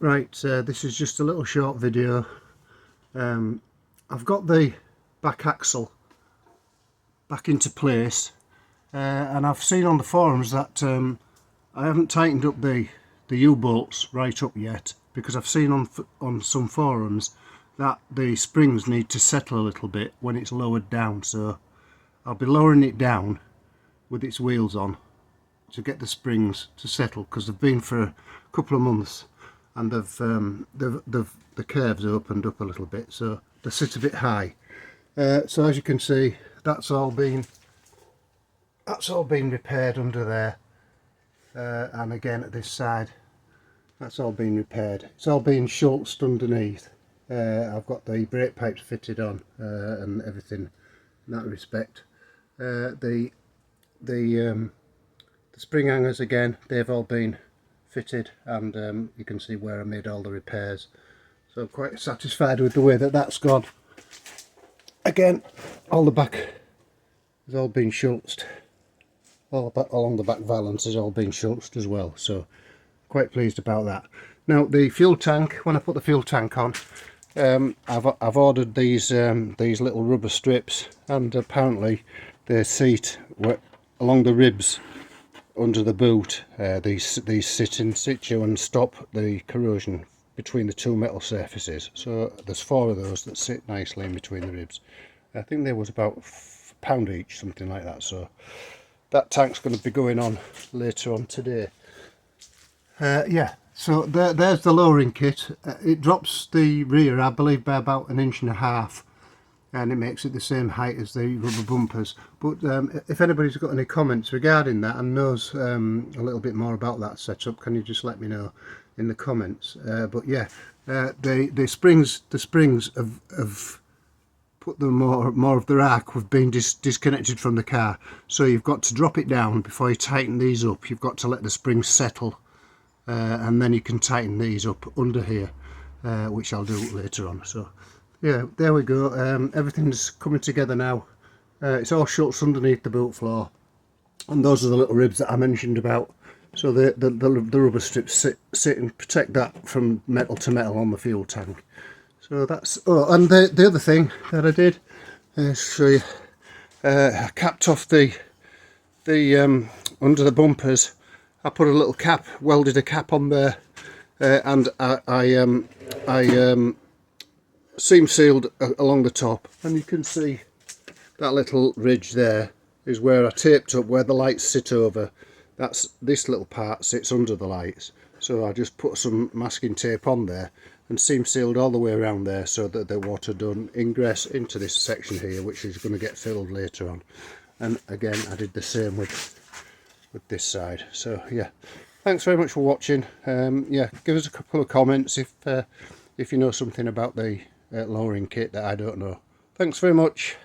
Right, this is just a little short video. I've got the back axle back into place, and I've seen on the forums that I haven't tightened up the U-bolts right up yet, because I've seen on some forums that the springs need to settle a little bit when it's lowered down, so I'll be lowering it down with its wheels on to get the springs to settle, because they've been for a couple of months and the curves opened up a little bit, so they sit a bit high. So as you can see, that's all been repaired under there, and again at this side, that's all been repaired. It's all been schultzed underneath. I've got the brake pipes fitted on and everything in that respect. The spring hangers, again, they've all been fitted, and you can see where I made all the repairs, so I'm quite satisfied with the way that that's gone. Again, all the back has all been schultzed, all along the back valance has all been schultzed as well, so quite pleased about that. Now the fuel tank, when I put the fuel tank on, I've ordered these little rubber strips, and apparently the seat along the ribs under the boot, these sit in situ and stop the corrosion between the two metal surfaces. So there's 4 of those that sit nicely in between the ribs. I think they was about £1 each, something like that. So that tank's going to be going on later on today. Yeah, so there's the lowering kit. It drops the rear, I believe, by about 1.5 inches, and it makes it the same height as the rubber bumpers. But if anybody's got any comments regarding that and knows a little bit more about that setup, can you just let me know in the comments? But yeah, the springs have put the more of the rack have been disconnected from the car, so you've got to drop it down before you tighten these up. You've got to let the springs settle, and then you can tighten these up under here, which I'll do later on. So yeah, there we go. Everything's coming together now. It's all schultzed underneath the boot floor, and those are the little ribs that I mentioned about. So the rubber strips sit and protect that from metal to metal on the fuel tank. So that's, oh, and the other thing that I did, show you, I capped off the under the bumpers. I put a little cap, welded a cap on there, and I seam sealed along the top, and you can see that little ridge there is where I taped up where the lights sit over. That's this little part sits under the lights, so I just put some masking tape on there and seam sealed all the way around there, so that the water don't ingress into this section here, which is going to get filled later on. And again, I did the same with this side. So yeah, thanks very much for watching. Yeah, give us a couple of comments if you know something about the lowering kit that I don't know. Thanks very much.